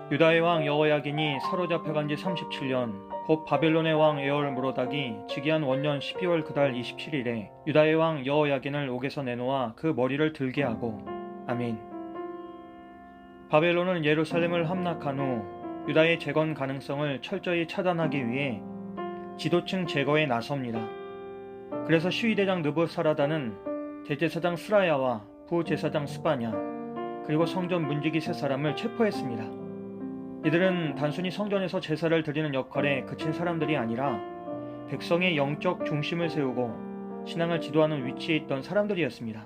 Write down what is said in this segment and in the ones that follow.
유다의 왕 여호야긴이 사로잡혀간 지 37년, 곧 바벨론의 왕 에월무로닥이 즉위한 원년 12월 그달 27일에 유다의 왕 여호야긴을 옥에서 내놓아 그 머리를 들게 하고. 아멘. 바벨론은 예루살렘을 함락한 후 유다의 재건 가능성을 철저히 차단하기 위해 지도층 제거에 나섭니다. 그래서 시위대장 느부사라다는 대제사장 스라야와 부제사장 스바냐, 그리고 성전 문지기 세 사람을 체포했습니다. 이들은 단순히 성전에서 제사를 드리는 역할에 그친 사람들이 아니라 백성의 영적 중심을 세우고 신앙을 지도하는 위치에 있던 사람들이었습니다.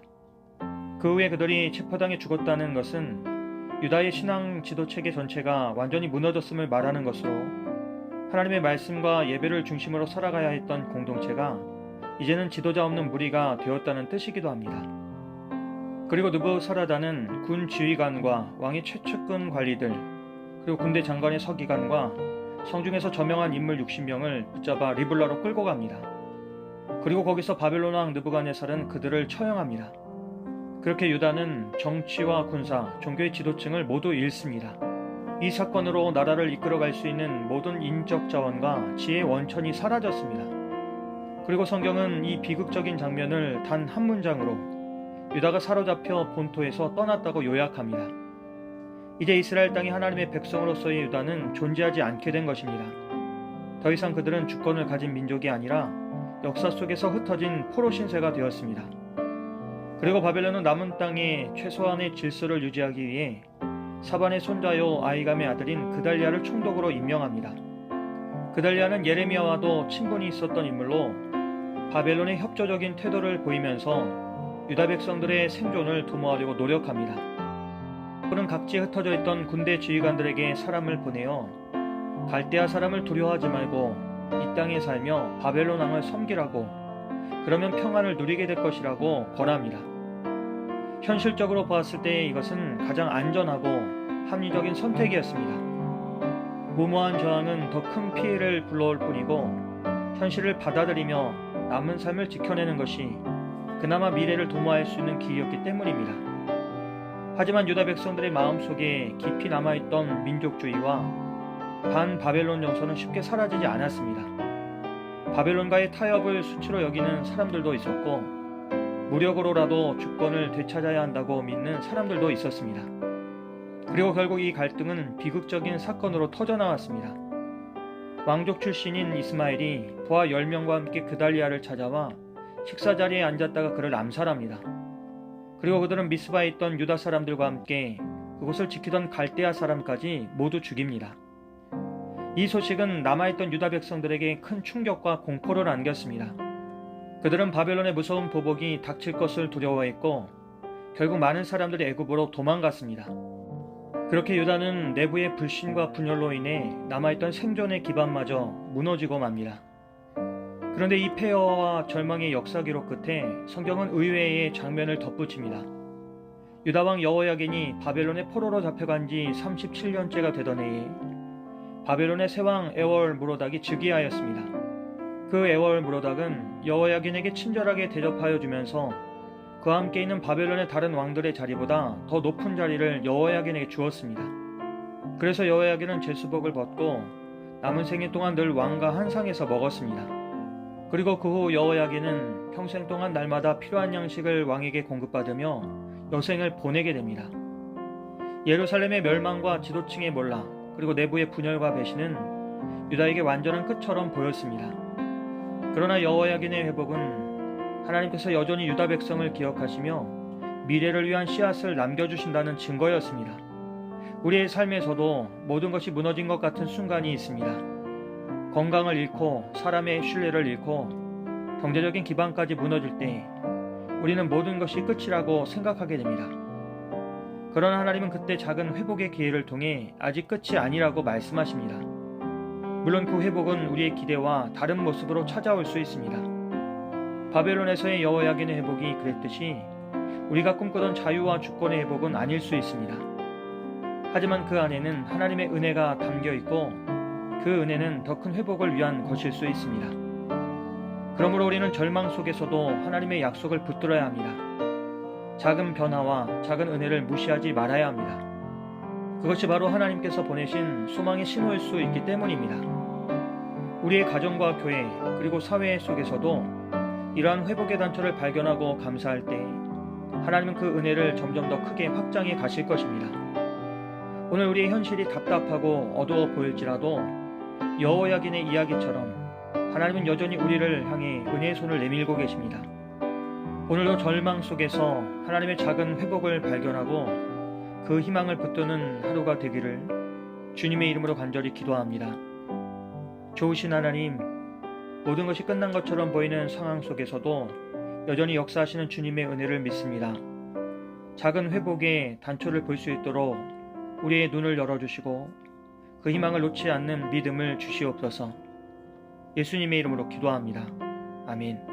그 후에 그들이 체포당해 죽었다는 것은 유다의 신앙 지도체계 전체가 완전히 무너졌음을 말하는 것으로, 하나님의 말씀과 예배를 중심으로 살아가야 했던 공동체가 이제는 지도자 없는 무리가 되었다는 뜻이기도 합니다. 그리고 느부사라다는 군 지휘관과 왕의 최측근 관리들, 그리고 군대 장관의 서기관과 성중에서 저명한 인물 60명을 붙잡아 리블라로 끌고 갑니다. 그리고 거기서 바벨론 왕 느부갓네살은 그들을 처형합니다. 그렇게 유다는 정치와 군사, 종교의 지도층을 모두 잃습니다. 이 사건으로 나라를 이끌어갈 수 있는 모든 인적 자원과 지혜의 원천이 사라졌습니다. 그리고 성경은 이 비극적인 장면을 단 한 문장으로 유다가 사로잡혀 본토에서 떠났다고 요약합니다. 이제 이스라엘 땅이 하나님의 백성으로서의 유다는 존재하지 않게 된 것입니다. 더 이상 그들은 주권을 가진 민족이 아니라 역사 속에서 흩어진 포로 신세가 되었습니다. 그리고 바벨론은 남은 땅에 최소한의 질서를 유지하기 위해 사반의 손자요 아히감의 아들인 그달리아를 총독으로 임명합니다. 그달리아는 예레미야와도 친분이 있었던 인물로 바벨론의 협조적인 태도를 보이면서 유다 백성들의 생존을 도모하려고 노력합니다. 그는 각지에 흩어져 있던 군대 지휘관들에게 사람을 보내어 갈대아 사람을 두려워하지 말고 이 땅에 살며 바벨론 왕을 섬기라고, 그러면 평안을 누리게 될 것이라고 권합니다. 현실적으로 보았을 때 이것은 가장 안전하고 합리적인 선택이었습니다. 무모한 저항은 더 큰 피해를 불러올 뿐이고, 현실을 받아들이며 남은 삶을 지켜내는 것이 그나마 미래를 도모할 수 있는 길이었기 때문입니다. 하지만 유다 백성들의 마음속에 깊이 남아있던 민족주의와 반바벨론 정서는 쉽게 사라지지 않았습니다. 바벨론과의 타협을 수치로 여기는 사람들도 있었고, 무력으로라도 주권을 되찾아야 한다고 믿는 사람들도 있었습니다. 그리고 결국 이 갈등은 비극적인 사건으로 터져나왔습니다. 왕족 출신인 이스마엘이 부하 10명과 함께 그달리아를 찾아와 식사 자리에 앉았다가 그를 암살합니다. 그리고 그들은 미스바에 있던 유다 사람들과 함께 그곳을 지키던 갈대아 사람까지 모두 죽입니다. 이 소식은 남아있던 유다 백성들에게 큰 충격과 공포를 안겼습니다. 그들은 바벨론의 무서운 보복이 닥칠 것을 두려워했고, 결국 많은 사람들이 애굽으로 도망갔습니다. 그렇게 유다는 내부의 불신과 분열로 인해 남아있던 생존의 기반마저 무너지고 맙니다. 그런데 이 폐허와 절망의 역사 기록 끝에 성경은 의외의 장면을 덧붙입니다. 유다왕 여호야긴이 바벨론의 포로로 잡혀간 지 37년째가 되던 해에 바벨론의 새왕 에월무로닥이 즉위하였습니다. 그 에월무로닥은 여호야긴에게 친절하게 대접하여 주면서 그와 함께 있는 바벨론의 다른 왕들의 자리보다 더 높은 자리를 여호야긴에게 주었습니다. 그래서 여호야긴은 제수복을 벗고 남은 생애 동안 늘 왕과 한 상에서 먹었습니다. 그리고 그 후 여호야긴은 평생 동안 날마다 필요한 양식을 왕에게 공급받으며 여생을 보내게 됩니다. 예루살렘의 멸망과 지도층의 몰락, 그리고 내부의 분열과 배신은 유다에게 완전한 끝처럼 보였습니다. 그러나 여호야긴의 회복은 하나님께서 여전히 유다 백성을 기억하시며 미래를 위한 씨앗을 남겨주신다는 증거였습니다. 우리의 삶에서도 모든 것이 무너진 것 같은 순간이 있습니다. 건강을 잃고 사람의 신뢰를 잃고 경제적인 기반까지 무너질 때 우리는 모든 것이 끝이라고 생각하게 됩니다. 그러나 하나님은 그때 작은 회복의 기회를 통해 아직 끝이 아니라고 말씀하십니다. 물론 그 회복은 우리의 기대와 다른 모습으로 찾아올 수 있습니다. 바벨론에서의 여호야긴의 회복이 그랬듯이 우리가 꿈꾸던 자유와 주권의 회복은 아닐 수 있습니다. 하지만 그 안에는 하나님의 은혜가 담겨 있고 그 은혜는 더 큰 회복을 위한 것일 수 있습니다. 그러므로 우리는 절망 속에서도 하나님의 약속을 붙들어야 합니다. 작은 변화와 작은 은혜를 무시하지 말아야 합니다. 그것이 바로 하나님께서 보내신 소망의 신호일 수 있기 때문입니다. 우리의 가정과 교회 그리고 사회 속에서도 이러한 회복의 단초를 발견하고 감사할 때 하나님은 그 은혜를 점점 더 크게 확장해 가실 것입니다. 오늘 우리의 현실이 답답하고 어두워 보일지라도 여호야긴의 이야기처럼 하나님은 여전히 우리를 향해 은혜의 손을 내밀고 계십니다. 오늘도 절망 속에서 하나님의 작은 회복을 발견하고 그 희망을 붙드는 하루가 되기를 주님의 이름으로 간절히 기도합니다. 좋으신 하나님, 모든 것이 끝난 것처럼 보이는 상황 속에서도 여전히 역사하시는 주님의 은혜를 믿습니다. 작은 회복의 단초를 볼 수 있도록 우리의 눈을 열어주시고 그 희망을 놓지 않는 믿음을 주시옵소서. 예수님의 이름으로 기도합니다. 아멘.